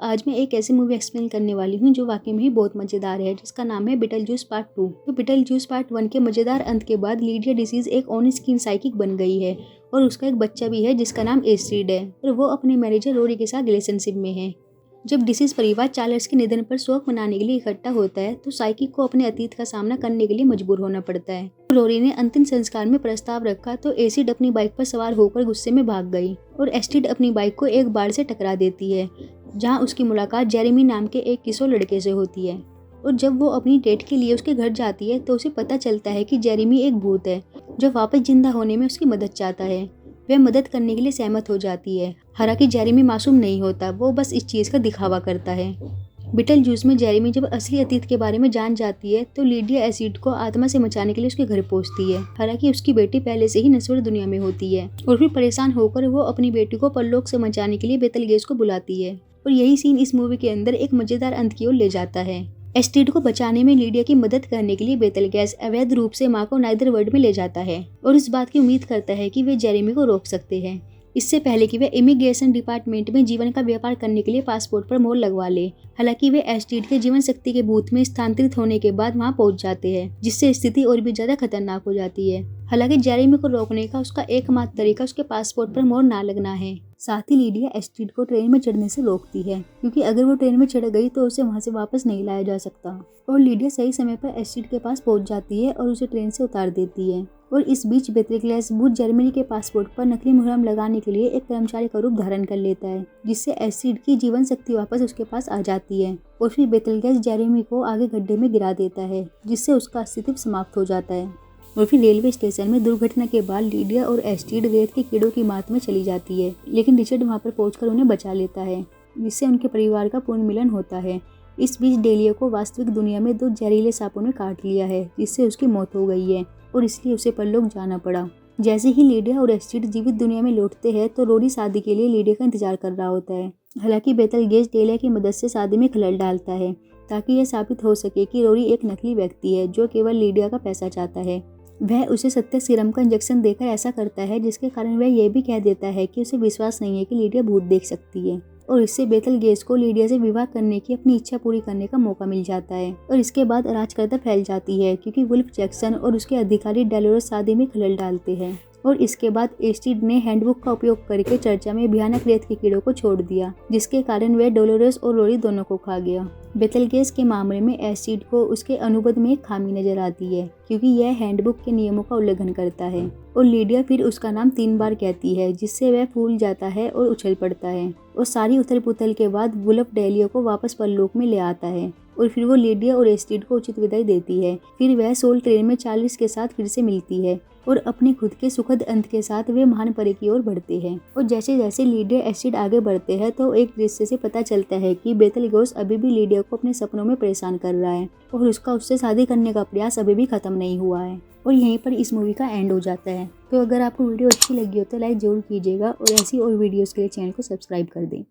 आज मैं एक ऐसी मूवी एक्सप्लेन करने वाली हूँ जो वाकई में ही बहुत मज़ेदार है, जिसका नाम है बिटलजूस पार्ट 2। तो बिटलजूस पार्ट 1 के मज़ेदार अंत के बाद लीडिया डिसीज एक ऑन स्क्रीन साइकिक बन गई है और उसका एक बच्चा भी है जिसका नाम एस्ट्रिड है और वो अपने मैनेजर रोरी के साथ रिलेशनशिप में है। जब डिसीज परिवार चार्ल्स के निधन पर शोक मनाने के लिए इकट्ठा होता है तो साइकिक को अपने अतीत का सामना करने के लिए मजबूर होना पड़ता है। रोरी ने अंतिम संस्कार में प्रस्ताव रखा तो एसिड अपनी बाइक पर सवार होकर गुस्से में भाग गई और एस्ट्रिड अपनी बाइक को एक बाड़ से टकरा देती है, जहां उसकी मुलाकात जेरेमी नाम के एक किशोर लड़के से होती है। और जब वो अपनी डेट के लिए उसके घर जाती है तो उसे पता चलता है कि जेरेमी एक भूत है जो वापस जिंदा होने में उसकी मदद चाहता है। वह मदद करने के लिए सहमत हो जाती है। हालांकि जेरेमी मासूम नहीं होता, वो बस इस चीज़ का दिखावा करता है। बिटलजूस में जेरेमी जब असली अतीत के बारे में जान जाती है तो लीडिया एसिड को आत्मा से बचाने के लिए उसके घर पहुंचती है। हालांकि उसकी बेटी पहले से ही नश्वर दुनिया में होती है और फिर परेशान होकर वो अपनी बेटी को परलोक से बचाने के लिए बेतलगेज को बुलाती है। और यही सीन इस मूवी के अंदर एक मजेदार अंत की ओर ले जाता है। एस्ट्रिड को बचाने में लीडिया की मदद करने के लिए बेतलगेज अवैध रूप से माँ को नाइदर वर्ल्ड में ले जाता है और इस बात की उम्मीद करता है कि वे जेरेमी को रोक सकते हैं, इससे पहले कि वे इमिग्रेशन डिपार्टमेंट में जीवन का व्यापार करने के लिए पासपोर्ट पर मोहर लगवा ले। हालांकि वे एस्ट्रिड के जीवन शक्ति के भूत में स्थानांतरित होने के बाद वहां पहुंच जाते हैं, जिससे स्थिति और भी ज्यादा खतरनाक हो जाती है। हालांकि जेरेमी को रोकने का उसका एकमात्र तरीका उसके पासपोर्ट पर मोहर ना लगना है। साथ ही लीडिया एस्ट्रिड को ट्रेन में चढ़ने से रोकती है, क्योंकि अगर वो ट्रेन में चढ़ गई तो उसे वहां से वापस नहीं लाया जा सकता। और लीडिया सही समय पर एस्ट्रिड के पास पहुंच जाती है और उसे ट्रेन से उतार देती है। और इस बीच बेतलगेज भूत जर्मनी के पासपोर्ट पर नकली मुहर्रम लगाने के लिए एक कर्मचारी का रूप धारण कर लेता है, जिससे एस्ट्रिड की जीवन शक्ति वापस उसके पास आ जाती है। और फिर बेतलगेज जेरेमी को आगे गड्ढे में गिरा देता है, जिससे उसका अस्तित्व समाप्त हो जाता है। और फिर रेलवे स्टेशन में दुर्घटना के बाद लीडिया और एस्ट्रिड रेत के कीड़ों की मात में चली जाती है, लेकिन रिचर्ड वहां पर पहुंचकर उन्हें बचा लेता है, जिससे उनके परिवार का पुनर्मिलन होता है। इस बीच डेलिया को वास्तविक दुनिया में 2 जहरीले सांपों ने काट लिया है, जिससे उसकी मौत हो गई है और इसलिए उसे परलोक जाना पड़ा। जैसे ही लीडिया और एस्ट्रिड जीवित दुनिया में लौटते हैं तो रोरी शादी के लिए लीडिया का इंतजार कर रहा होता है। हालांकि बेतलगेज डेलिया की मदद से शादी में खलल डालता है, ताकि यह साबित हो सके कि रोरी एक नकली व्यक्ति है जो केवल लीडिया का पैसा चाहता है। वह उसे सत्य सीरम का इंजेक्शन देकर ऐसा करता है, जिसके कारण वह यह भी कह देता है कि उसे विश्वास नहीं है कि लीडिया भूत देख सकती है। और इससे बेतलगेज को लीडिया से विवाह करने की अपनी इच्छा पूरी करने का मौका मिल जाता है। और इसके बाद अराजकता फैल जाती है, क्योंकि वुल्फ जैक्सन और उसके अधिकारी डेलोरस शादी में खलल डालते हैं। और इसके बाद एस्ट्रिड ने हैंडबुक का उपयोग करके चर्चा में भयानक रेत के कीड़ों को छोड़ दिया, जिसके कारण वह डोलोरेस और रोरी दोनों को खा गया। बेतलगेज के मामले में एस्ट्रिड को उसके अनुबंध में एक खामी नजर आती है, क्योंकि यह हैंडबुक के नियमों का उल्लंघन करता है। और लीडिया फिर उसका नाम 3 बार कहती है, जिससे वह फूल जाता है और उछल पड़ता है। और सारी उथल पुथल के बाद वुल्फ डेलिया को वापस परलोक में ले आता है और फिर वो लीडिया और एस्ट्रिड को उचित विदाई देती है। फिर वह सोल ट्रेन में चार्ल्स के साथ फिर से मिलती है और अपने खुद के सुखद अंत के साथ वे महान परे की ओर बढ़ते हैं। और जैसे जैसे लीडिया एस्ट्रिड आगे बढ़ते हैं तो एक दृश्य से पता चलता है कि बेतलगेज अभी भी लीडिया को अपने सपनों में परेशान कर रहा है और उसका उससे शादी करने का प्रयास अभी भी खत्म नहीं हुआ है। और यहीं पर इस मूवी का एंड हो जाता है। तो अगर आपको वीडियो अच्छी लगी हो तो लाइक जरूर कीजिएगा और ऐसी और वीडियोस के लिए चैनल को सब्सक्राइब कर दें।